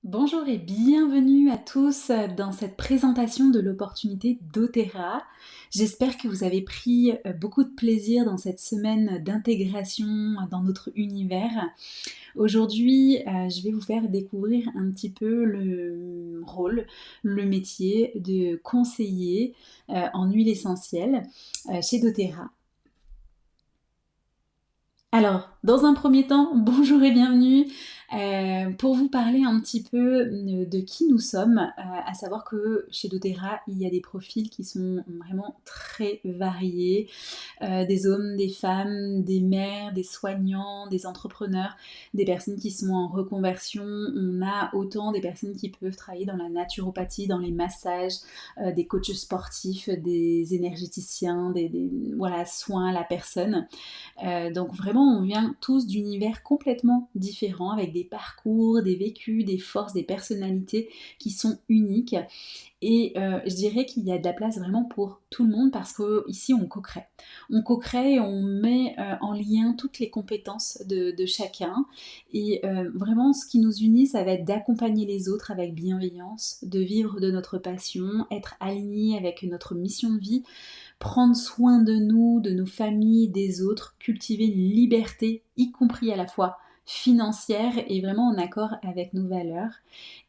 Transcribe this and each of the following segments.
Bonjour et bienvenue à tous dans cette présentation de l'opportunité doTERRA. J'espère que vous avez pris beaucoup de plaisir dans cette semaine d'intégration dans notre univers. Aujourd'hui, je vais vous faire découvrir un petit peu le rôle, le métier de conseiller en huile essentielle chez doTERRA. Alors, dans un premier temps, bonjour et bienvenue pour vous parler un petit peu de qui nous sommes, à savoir que chez doTERRA, il y a des profils qui sont vraiment très variés, des hommes, des femmes, des mères, des soignants, des entrepreneurs, des personnes qui sont en reconversion. On a autant des personnes qui peuvent travailler dans la naturopathie, dans les massages, des coachs sportifs, des énergéticiens, voilà, soins à la personne. Donc vraiment, on vient tous d'univers complètement différents, avec des parcours, des vécus, des forces, des personnalités qui sont uniques. Et je dirais qu'il y a de la place vraiment pour tout le monde parce qu'ici on co-crée. On co-crée et on met en lien toutes les compétences de chacun. Et vraiment ce qui nous unit, ça va être d'accompagner les autres avec bienveillance, de vivre de notre passion, être aligné avec notre mission de vie, prendre soin de nous, de nos familles, des autres, cultiver une liberté, y compris à la fois financière et vraiment en accord avec nos valeurs.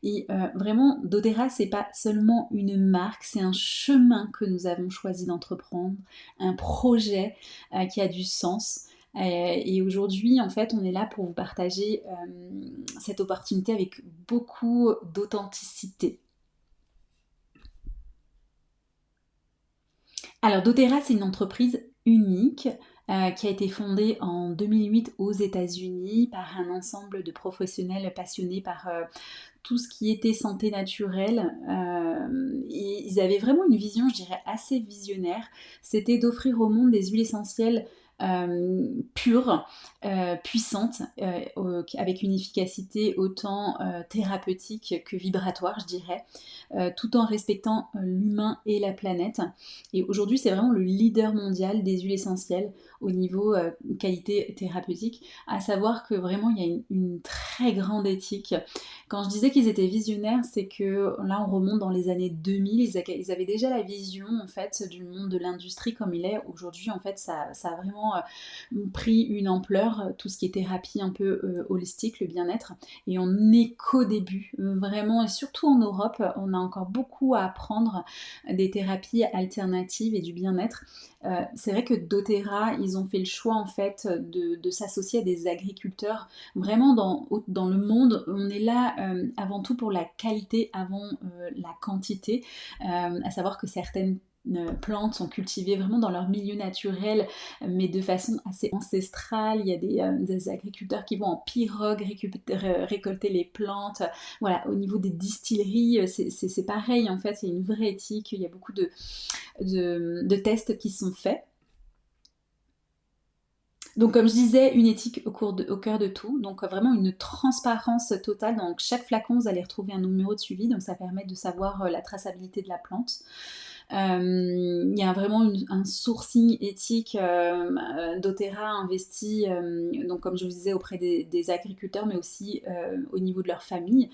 Et vraiment, doTERRA, c'est pas seulement une marque, c'est un chemin que nous avons choisi d'entreprendre, un projet qui a du sens. Et aujourd'hui, en fait, on est là pour vous partager cette opportunité avec beaucoup d'authenticité. Alors, doTERRA, c'est une entreprise unique qui a été fondée en 2008 aux États-Unis par un ensemble de professionnels passionnés par tout ce qui était santé naturelle. Et ils avaient vraiment une vision, je dirais, assez visionnaire. C'était d'offrir au monde des huiles essentielles pures, puissantes, avec une efficacité autant thérapeutique que vibratoire, je dirais, tout en respectant l'humain et la planète. Et aujourd'hui, c'est vraiment le leader mondial des huiles essentielles au niveau qualité thérapeutique, à savoir que vraiment il y a une très grande éthique. Quand je disais qu'ils étaient visionnaires, c'est que là on remonte dans les années 2000, ils avaient déjà la vision en fait du monde de l'industrie comme il est aujourd'hui. En fait, ça a vraiment pris une ampleur, tout ce qui est thérapie un peu holistique, le bien-être. Et on n'est qu'au début, vraiment, et surtout en Europe, on a encore beaucoup à apprendre des thérapies alternatives et du bien-être. C'est vrai que doTERRA, ils ont fait le choix en fait de s'associer à des agriculteurs. Vraiment dans le monde, on est là avant tout pour la qualité avant la quantité, à savoir que certaines plantes sont cultivées vraiment dans leur milieu naturel, mais de façon assez ancestrale. Il y a des agriculteurs qui vont en pirogue récolter les plantes. Voilà, au niveau des distilleries, c'est pareil en fait, il y a une vraie éthique, il y a beaucoup de tests qui sont faits. Donc comme je disais, une éthique au cœur de tout, donc vraiment une transparence totale. Dans chaque flacon, vous allez retrouver un numéro de suivi, donc ça permet de savoir la traçabilité de la plante. Il y a vraiment un sourcing éthique. doTERRA investit, donc comme je vous disais, auprès des agriculteurs, mais aussi au niveau de leur famille.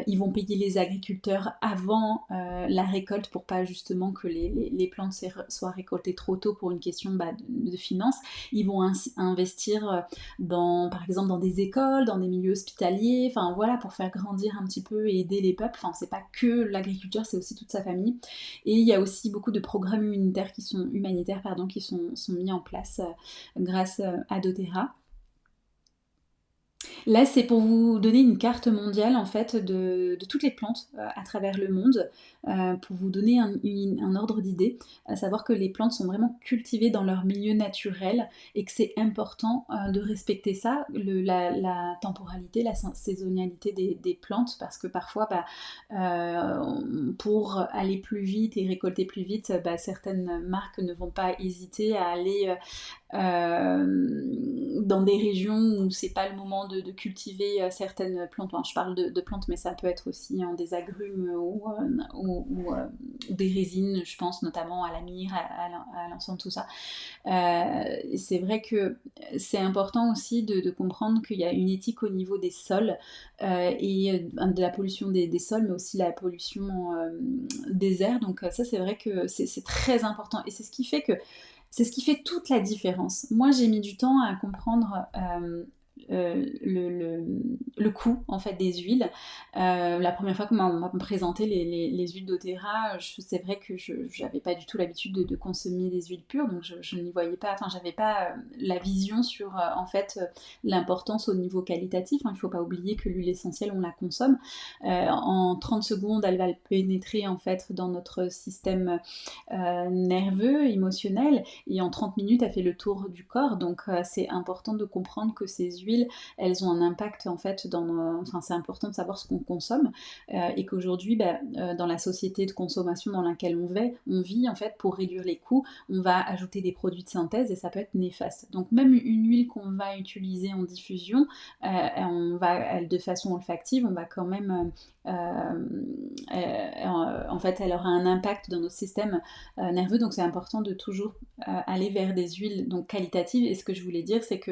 Ils vont payer les agriculteurs avant la récolte pour pas justement que les plantes soient récoltées trop tôt pour une question de finances. Ils vont investir par exemple dans des écoles, dans des milieux hospitaliers, enfin voilà, pour faire grandir un petit peu et aider les peuples. Enfin, c'est pas que l'agriculteur, c'est aussi toute sa famille. Et il y a aussi beaucoup de programmes humanitaires qui sont mis en place grâce à doTERRA. Là, c'est pour vous donner une carte mondiale en fait de toutes les plantes à travers le monde, pour vous donner un ordre d'idée, à savoir que les plantes sont vraiment cultivées dans leur milieu naturel et que c'est important de respecter ça, la temporalité, la saisonnalité des plantes, parce que parfois, pour aller plus vite et récolter plus vite, certaines marques ne vont pas hésiter à aller dans des régions où c'est pas le moment de cultiver certaines plantes. Enfin, je parle de plantes, mais ça peut être aussi des agrumes ou des résines, je pense notamment à la myrrhe, à l'encens, tout ça. C'est vrai que c'est important aussi de comprendre qu'il y a une éthique au niveau des sols et de la pollution des sols, mais aussi la pollution des airs. Donc ça, c'est vrai que c'est très important et c'est ce qui fait toute la différence. Moi, j'ai mis du temps à comprendre le coût en fait des huiles. La première fois qu'on m'a présenté les huiles doTERRA, c'est vrai que je n'avais pas du tout l'habitude de consommer des huiles pures, donc je n'y voyais pas, enfin j'avais pas la vision sur en fait l'importance au niveau qualitatif. Hein. Il ne faut pas oublier que l'huile essentielle on la consomme. En 30 secondes elle va pénétrer en fait dans notre système nerveux, émotionnel, et en 30 minutes elle fait le tour du corps. Donc c'est important de comprendre que ces huiles elles ont un impact en fait enfin c'est important de savoir ce qu'on consomme et qu'aujourd'hui dans la société de consommation dans laquelle on vit en fait, pour réduire les coûts on va ajouter des produits de synthèse et ça peut être néfaste. Donc même une huile qu'on va utiliser en diffusion de façon olfactive on va quand même en fait elle aura un impact dans notre système nerveux. Donc c'est important de toujours aller vers des huiles donc qualitatives. Et ce que je voulais dire c'est que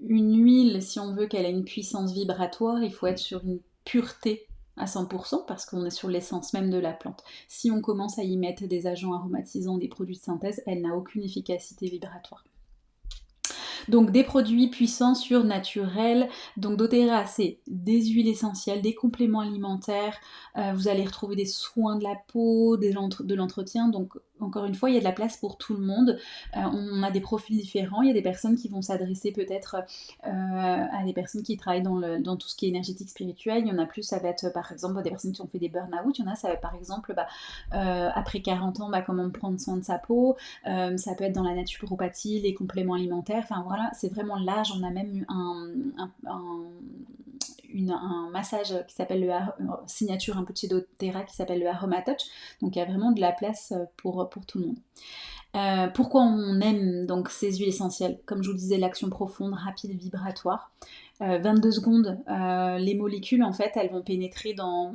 une huile, si on veut qu'elle ait une puissance vibratoire, il faut être sur une pureté à 100% parce qu'on est sur l'essence même de la plante. Si on commence à y mettre des agents aromatisants, des produits de synthèse, elle n'a aucune efficacité vibratoire. Donc des produits puissants, sûrs, naturels. Donc doTERRA, c'est des huiles essentielles, des compléments alimentaires. Vous allez retrouver des soins de la peau, de l'entretien. Donc encore une fois, il y a de la place pour tout le monde. On a des profils différents. Il y a des personnes qui vont s'adresser peut-être à des personnes qui travaillent dans tout ce qui est énergétique spirituel. Il y en a plus, ça va être par exemple des personnes qui ont fait des burn-out. Il y en a, ça va être par exemple après 40 ans, comment prendre soin de sa peau. Ça peut être dans la naturopathie, les compléments alimentaires. Enfin voilà, c'est vraiment large. On a même eu un massage qui s'appelle signature un peu de chez doTERRA qui s'appelle le Aroma Touch. Donc il y a vraiment de la place pour tout le monde. Pourquoi on aime donc ces huiles essentielles? Comme je vous disais, l'action profonde, rapide, vibratoire. 22 secondes, les molécules en fait elles vont pénétrer dans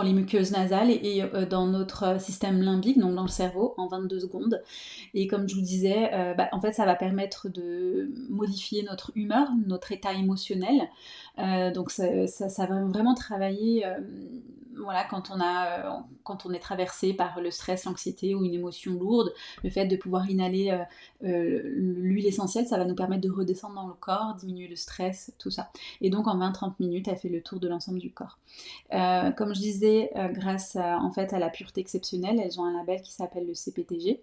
les muqueuses nasales et dans notre système limbique, donc dans le cerveau, en 22 secondes. Et comme je vous disais, en fait, ça va permettre de modifier notre humeur, notre état émotionnel. Donc ça va vraiment travailler voilà, quand on est traversé par le stress, l'anxiété ou une émotion lourde. Le fait de pouvoir inhaler l'huile essentielle, ça va nous permettre de redescendre dans le corps, diminuer le stress, tout ça. Et donc en 20-30 minutes, elle fait le tour de l'ensemble du corps. Comme je disais, grâce en fait, à la pureté exceptionnelle, elles ont un label qui s'appelle le CPTG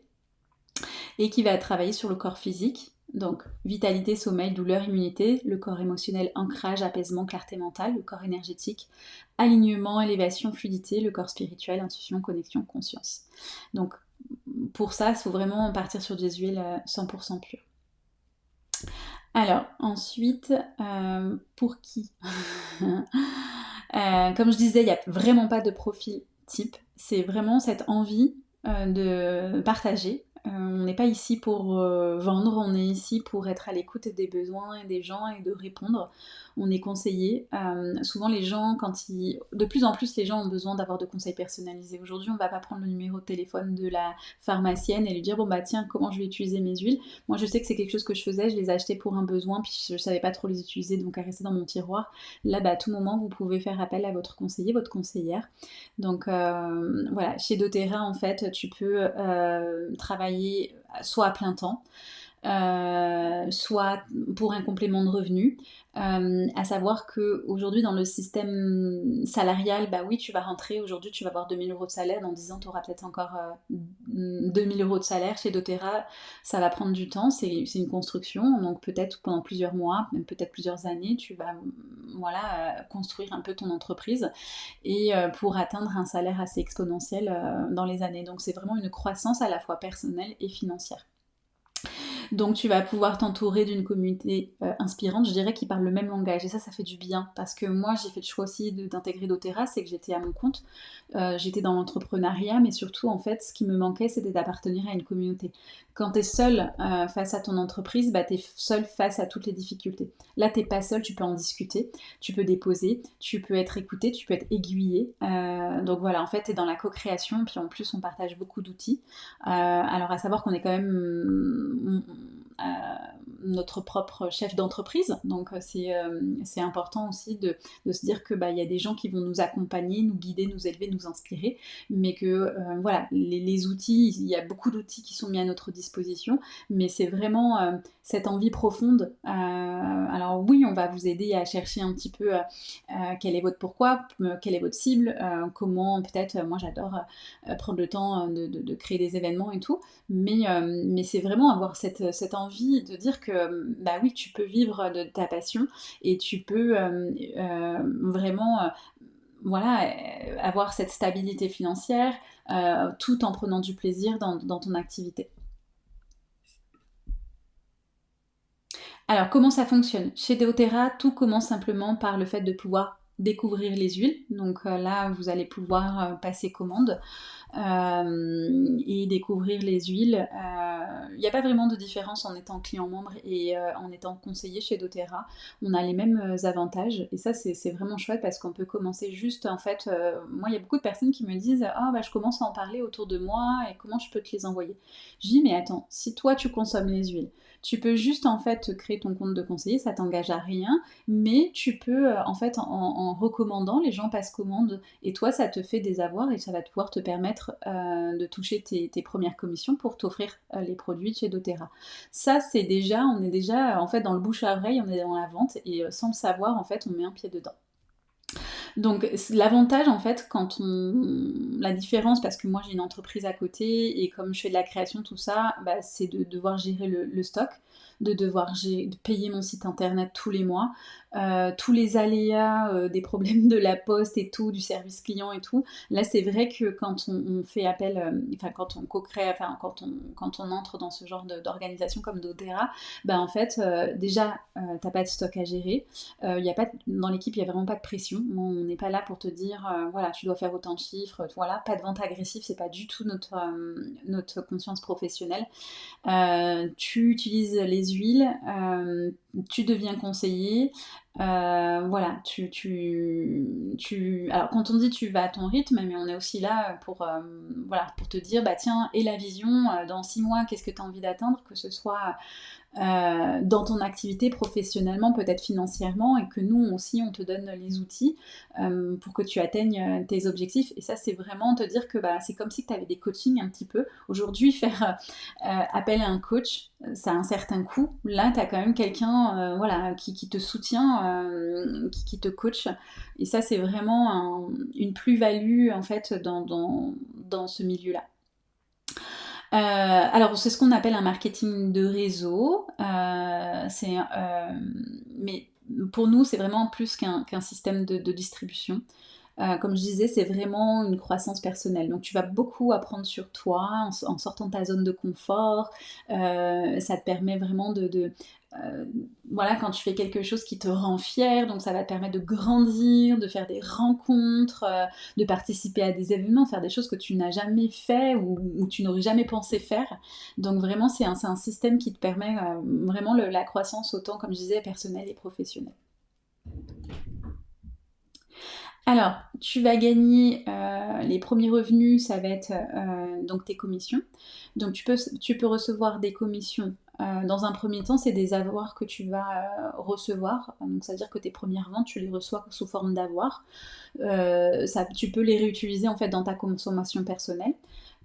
et qui va travailler sur le corps physique. Donc vitalité, sommeil, douleur, immunité, le corps émotionnel, ancrage, apaisement, clarté mentale, le corps énergétique, alignement, élévation, fluidité, le corps spirituel, intuition, connexion, conscience. Donc pour ça, il faut vraiment partir sur des huiles 100% pures. Alors ensuite, pour qui comme je disais, il n'y a vraiment pas de profil type. C'est vraiment cette envie de partager. On n'est pas ici pour vendre, on est ici pour être à l'écoute des besoins des gens et de répondre. On est conseillé. Souvent les gens, de plus en plus les gens ont besoin d'avoir de conseils personnalisés. Aujourd'hui on ne va pas prendre le numéro de téléphone de la pharmacienne et lui dire bon tiens, comment je vais utiliser mes huiles. Moi je sais que c'est quelque chose que je faisais, je les achetais pour un besoin puis je ne savais pas trop les utiliser donc elles restaient dans mon tiroir. Là à tout moment vous pouvez faire appel à votre conseiller, votre conseillère. Donc voilà, chez doTERRA en fait tu peux travailler soit à plein temps, soit pour un complément de revenu. À savoir qu'aujourd'hui dans le système salarial, oui tu vas rentrer, aujourd'hui tu vas avoir 2000 € de salaire, dans 10 ans tu auras peut-être encore 2000 € de salaire. Chez doTERRA ça va prendre du temps, c'est une construction, donc peut-être pendant plusieurs mois, même peut-être plusieurs années, tu vas construire un peu ton entreprise et pour atteindre un salaire assez exponentiel dans les années. Donc c'est vraiment une croissance à la fois personnelle et financière. Donc tu vas pouvoir t'entourer d'une communauté inspirante, je dirais, qui parle le même langage. Et ça fait du bien. Parce que moi, j'ai fait le choix aussi d'intégrer doTERRA, c'est que j'étais à mon compte. J'étais dans l'entrepreneuriat, mais surtout, en fait, ce qui me manquait, c'était d'appartenir à une communauté. Quand tu es seul face à ton entreprise, bah, tu es seul face à toutes les difficultés. Là, tu n'es pas seul, tu peux en discuter, tu peux déposer, tu peux être écouté, tu peux être aiguillé. Donc voilà, en fait, tu es dans la co-création, puis en plus, on partage beaucoup d'outils. Alors, à savoir qu'on est quand même notre propre chef d'entreprise, donc c'est important aussi de se dire que bah, y a des gens qui vont nous accompagner, nous guider, nous élever, nous inspirer, mais que voilà, les outils, il y a beaucoup d'outils qui sont mis à notre disposition, mais c'est vraiment cette envie profonde. Alors oui, on va vous aider à chercher un petit peu quel est votre pourquoi, quelle est votre cible, comment peut-être, moi j'adore prendre le temps de créer des événements et tout, mais c'est vraiment avoir cette envie de dire que bah oui, tu peux vivre de ta passion et tu peux vraiment voilà, avoir cette stabilité financière tout en prenant du plaisir dans ton activité. Alors, comment ça fonctionne? Chez doTERRA, tout commence simplement par le fait de pouvoir découvrir les huiles. Donc là, vous allez pouvoir passer commande et découvrir les huiles. Il n'y a pas vraiment de différence en étant client membre et en étant conseiller chez doTERRA. On a les mêmes avantages et ça, c'est vraiment chouette parce qu'on peut commencer juste, en fait, moi, il y a beaucoup de personnes qui me disent «Ah, bah, je commence à en parler autour de moi et comment je peux te les envoyer?» Je dis «Mais attends, si toi, tu consommes les huiles, tu peux juste en fait créer ton compte de conseiller, ça t'engage à rien, mais tu peux en fait en recommandant, les gens passent commande et toi ça te fait des avoirs et ça va pouvoir te permettre de toucher tes premières commissions pour t'offrir les produits de chez doTERRA. Ça c'est déjà, on est déjà en fait dans le bouche à oreille, on est dans la vente et sans le savoir en fait on met un pied dedans. Donc l'avantage en fait quand on... La différence, parce que moi j'ai une entreprise à côté et comme je fais de la création tout ça, bah, c'est de devoir gérer le stock, de devoir de payer mon site internet tous les mois, tous les aléas des problèmes de la poste et tout, du service client et tout. Là c'est vrai que quand on fait appel, enfin quand on co-crée, enfin quand on entre dans ce genre d'organisation comme doTERRA, bah en fait déjà t'as pas de stock à gérer, y a pas dans l'équipe il n'y a vraiment pas de pression. On n'est pas là pour te dire voilà tu dois faire autant de chiffres, voilà, pas de vente agressive, c'est pas du tout notre conscience professionnelle. Tu utilises les huiles, tu deviens conseiller. Voilà, alors quand on dit tu vas à ton rythme, mais on est aussi là pour, voilà, pour te dire bah tiens, et la vision, dans 6 mois, qu'est-ce que tu as envie d'atteindre, que ce soit dans ton activité professionnellement, peut-être financièrement, et que nous aussi on te donne les outils pour que tu atteignes tes objectifs. Et ça c'est vraiment te dire que bah, c'est comme si tu avais des coachings un petit peu. Aujourd'hui faire appel à un coach, ça a un certain coût. Là tu as quand même quelqu'un voilà, qui te soutient, qui te coach. Et ça c'est vraiment une plus-value en fait dans ce milieu-là. Alors, c'est ce qu'on appelle un marketing de réseau. Mais pour nous, c'est vraiment plus qu'un système de distribution. Comme je disais, c'est vraiment une croissance personnelle. Donc tu vas beaucoup apprendre sur toi en sortant de ta zone de confort. Ça te permet vraiment voilà, quand tu fais quelque chose qui te rend fier, donc ça va te permettre de grandir, de faire des rencontres, de participer à des événements, faire des choses que tu n'as jamais fait ou tu n'aurais jamais pensé faire. Donc vraiment, c'est un système qui te permet vraiment la croissance autant, comme je disais, personnelle et professionnelle. Alors, tu vas gagner les premiers revenus, ça va être donc tes commissions. Donc tu peux recevoir des commissions. Dans un premier temps, c'est des avoirs que tu vas recevoir. Donc ça veut dire que tes premières ventes, tu les reçois sous forme d'avoirs. Tu peux les réutiliser en fait dans ta consommation personnelle.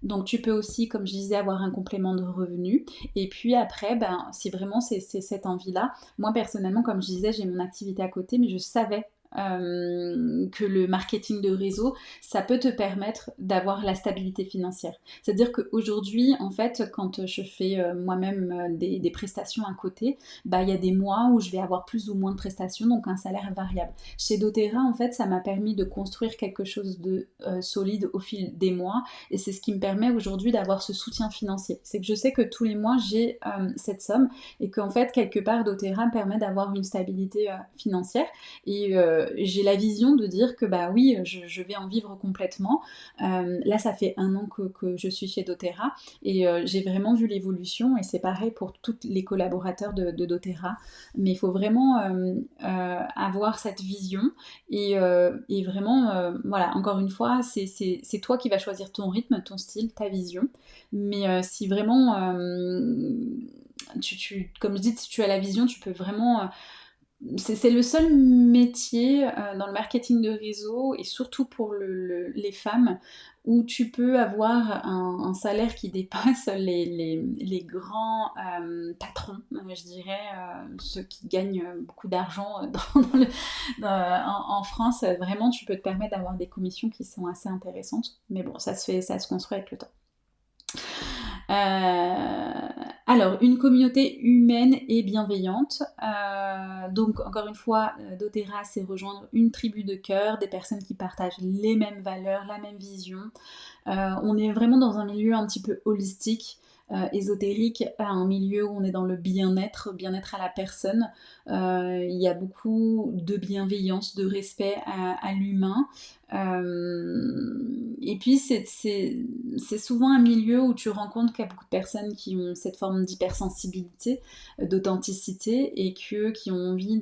Donc tu peux aussi, comme je disais, avoir un complément de revenus. Et puis après, ben, si vraiment c'est cette envie-là, moi personnellement, comme je disais, j'ai mon activité à côté, mais je savais que le marketing de réseau, ça peut te permettre d'avoir la stabilité financière. C'est-à-dire qu'aujourd'hui, en fait, quand je fais moi-même des prestations à côté, bah, il y a des mois où je vais avoir plus ou moins de prestations, donc un salaire variable. Chez doTERRA, en fait, ça m'a permis de construire quelque chose de solide au fil des mois, et c'est ce qui me permet aujourd'hui d'avoir ce soutien financier. C'est que je sais que tous les mois, j'ai cette somme, et qu'en fait, quelque part, doTERRA me permet d'avoir une stabilité financière, et j'ai la vision de dire que bah oui, je vais en vivre complètement. Là, ça fait 1 an que je suis chez doTERRA, et j'ai vraiment vu l'évolution, et c'est pareil pour tous les collaborateurs de doTERRA. Mais il faut vraiment avoir cette vision, et vraiment, voilà, encore une fois, c'est toi qui vas choisir ton rythme, ton style, ta vision. Mais si vraiment, comme je dis, si tu as la vision, tu peux vraiment c'est le seul métier dans le marketing de réseau, et surtout pour les femmes, où tu peux avoir un salaire qui dépasse les grands patrons, je dirais, ceux qui gagnent beaucoup d'argent en France. Vraiment, tu peux te permettre d'avoir des commissions qui sont assez intéressantes. Mais bon, ça se construit avec le temps. Alors, une communauté humaine et bienveillante. Donc, encore une fois, doTERRA, c'est rejoindre une tribu de cœur, des personnes qui partagent les mêmes valeurs, la même vision. On est vraiment dans un milieu un petit peu holistique, ésotérique, un milieu où on est dans le bien-être à la personne. Il y a beaucoup de bienveillance, de respect à l'humain. Et puis c'est souvent un milieu où tu rencontres qu'il y a beaucoup de personnes qui ont cette forme d'hypersensibilité, d'authenticité, et qui ont envie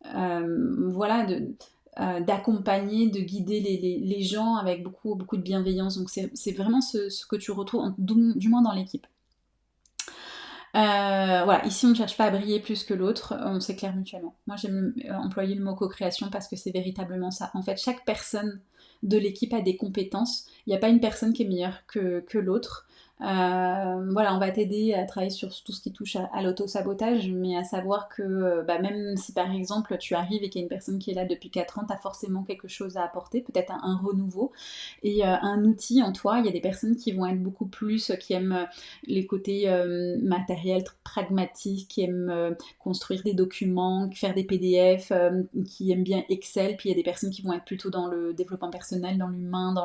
voilà, d'accompagner, de guider les gens avec beaucoup, beaucoup de bienveillance. Donc c'est vraiment ce que tu retrouves, du moins dans l'équipe. Voilà, ici on ne cherche pas à briller plus que l'autre, on s'éclaire mutuellement. Moi j'aime employer le mot co-création parce que c'est véritablement ça. En fait, chaque personne de l'équipe a des compétences. Il n'y a pas une personne qui est meilleure que l'autre. Voilà, on va t'aider à travailler sur tout ce qui touche à l'auto-sabotage, mais à savoir que bah, même si par exemple tu arrives et qu'il y a une personne qui est là depuis 4 ans, tu as forcément quelque chose à apporter, peut-être un renouveau et un outil en toi. Il y a des personnes qui vont être beaucoup plus, qui aiment les côtés matériels, pragmatiques, qui aiment construire des documents, faire des PDF, qui aiment bien Excel, puis il y a des personnes qui vont être plutôt dans le développement personnel, dans l'humain,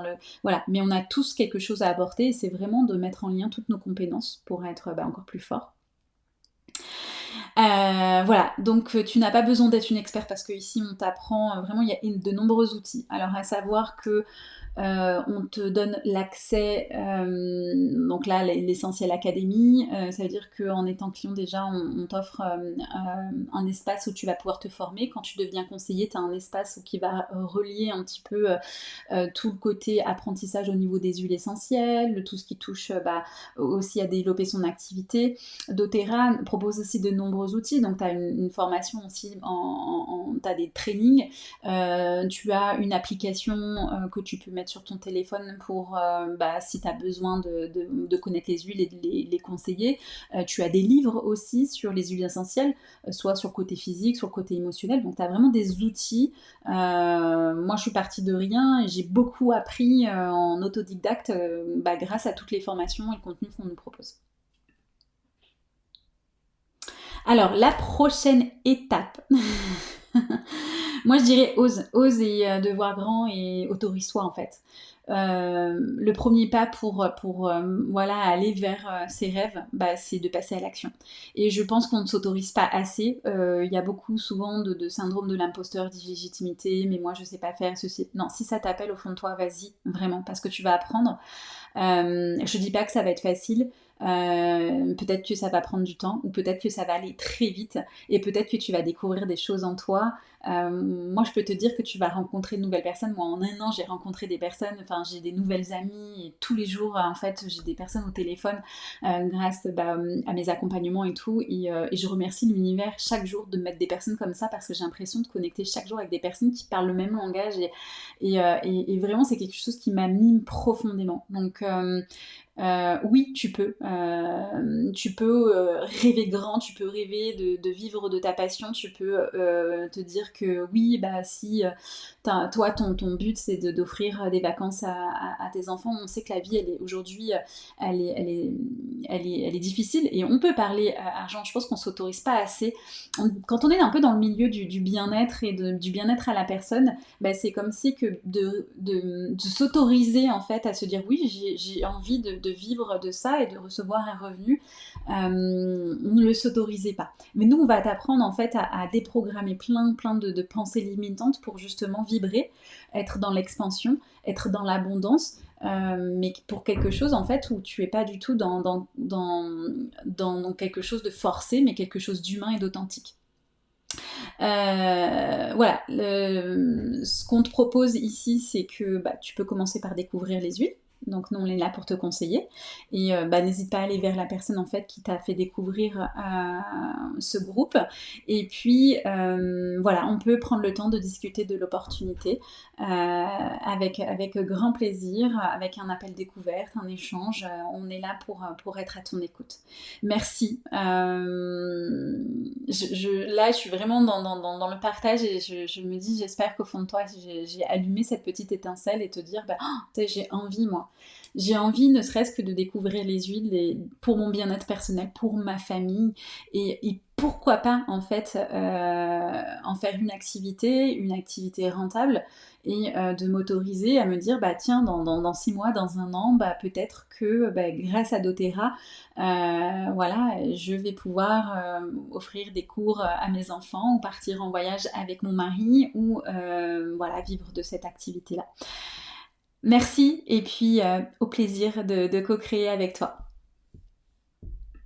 Voilà, mais on a tous quelque chose à apporter, et c'est vraiment de mettre en lien toutes nos compétences pour être encore plus fort. Voilà, donc tu n'as pas besoin d'être une experte, parce qu'ici on t'apprend, vraiment il y a de nombreux outils. Alors à savoir que on te donne l'accès, donc là l'Essentiel Academy, ça veut dire qu'en étant client déjà on t'offre un espace où tu vas pouvoir te former. Quand tu deviens conseiller, tu as un espace qui va relier un petit peu tout le côté apprentissage au niveau des huiles essentielles, tout ce qui touche aussi à développer son activité. doTERRA propose aussi de nombreux outils, donc tu as une formation aussi, tu as des trainings, tu as une application que tu peux mettre sur ton téléphone pour, si tu as besoin de connaître les huiles et de les conseiller. Tu as des livres aussi sur les huiles essentielles, soit sur le côté physique, sur le côté émotionnel, donc tu as vraiment des outils. Moi je suis partie de rien et j'ai beaucoup appris en autodidacte grâce à toutes les formations et le contenu qu'on nous propose. Alors, la prochaine étape, moi je dirais ose et de voir grand, et autorise-toi en fait. Le premier pas pour voilà, aller vers ses rêves, c'est de passer à l'action. Et je pense qu'on ne s'autorise pas assez. Il y a beaucoup souvent de syndrome de l'imposteur, d'illégitimité, mais moi je sais pas faire ceci. Non, si ça t'appelle au fond de toi, vas-y, vraiment, parce que tu vas apprendre. Je dis pas que ça va être facile. Peut-être que ça va prendre du temps, ou peut-être que ça va aller très vite, et peut-être que tu vas découvrir des choses en toi. Moi je peux te dire que tu vas rencontrer de nouvelles personnes. Moi en 1 an j'ai rencontré des personnes, enfin j'ai des nouvelles amies, et tous les jours en fait j'ai des personnes au téléphone grâce à mes accompagnements et tout, et je remercie l'univers chaque jour de mettre des personnes comme ça, parce que j'ai l'impression de connecter chaque jour avec des personnes qui parlent le même langage, et vraiment c'est quelque chose qui m'anime profondément. Donc Oui, tu peux rêver grand, tu peux rêver de vivre de ta passion, tu peux te dire que oui, bah si toi ton but c'est d'offrir des vacances à tes enfants. On sait que la vie elle est aujourd'hui, elle est difficile et on peut parler argent. Je pense qu'on s'autorise pas assez. Quand on est un peu dans le milieu du bien-être et du bien-être à la personne, bah, c'est comme si que de s'autoriser en fait à se dire oui, j'ai envie de vivre de ça et de recevoir un revenu, on ne le s'autorisait pas. Mais nous, on va t'apprendre en fait à déprogrammer plein de pensées limitantes pour justement vibrer, être dans l'expansion, être dans l'abondance, mais pour quelque chose en fait où tu es pas du tout dans quelque chose de forcé, mais quelque chose d'humain et d'authentique. Voilà, ce qu'on te propose ici, c'est que bah, tu peux commencer par découvrir les huiles. Donc nous on est là pour te conseiller et bah, n'hésite pas à aller vers la personne en fait qui t'a fait découvrir ce groupe et puis voilà, on peut prendre le temps de discuter de l'opportunité avec grand plaisir, avec un appel découverte, un échange, on est là pour être à ton écoute. Merci. Là, je suis vraiment dans le partage et je me dis, j'espère qu'au fond de toi, j'ai allumé cette petite étincelle et te dire, bah, oh, j'ai envie, moi. J'ai envie, ne serait-ce que de découvrir les huiles pour mon bien-être personnel, pour ma famille et pourquoi pas en fait en faire une activité rentable et de m'autoriser à me dire bah tiens dans 6 mois, dans un an, bah peut-être que bah, grâce à doTERRA, voilà, je vais pouvoir offrir des cours à mes enfants ou partir en voyage avec mon mari ou voilà, vivre de cette activité-là. Merci et puis au plaisir de co-créer avec toi.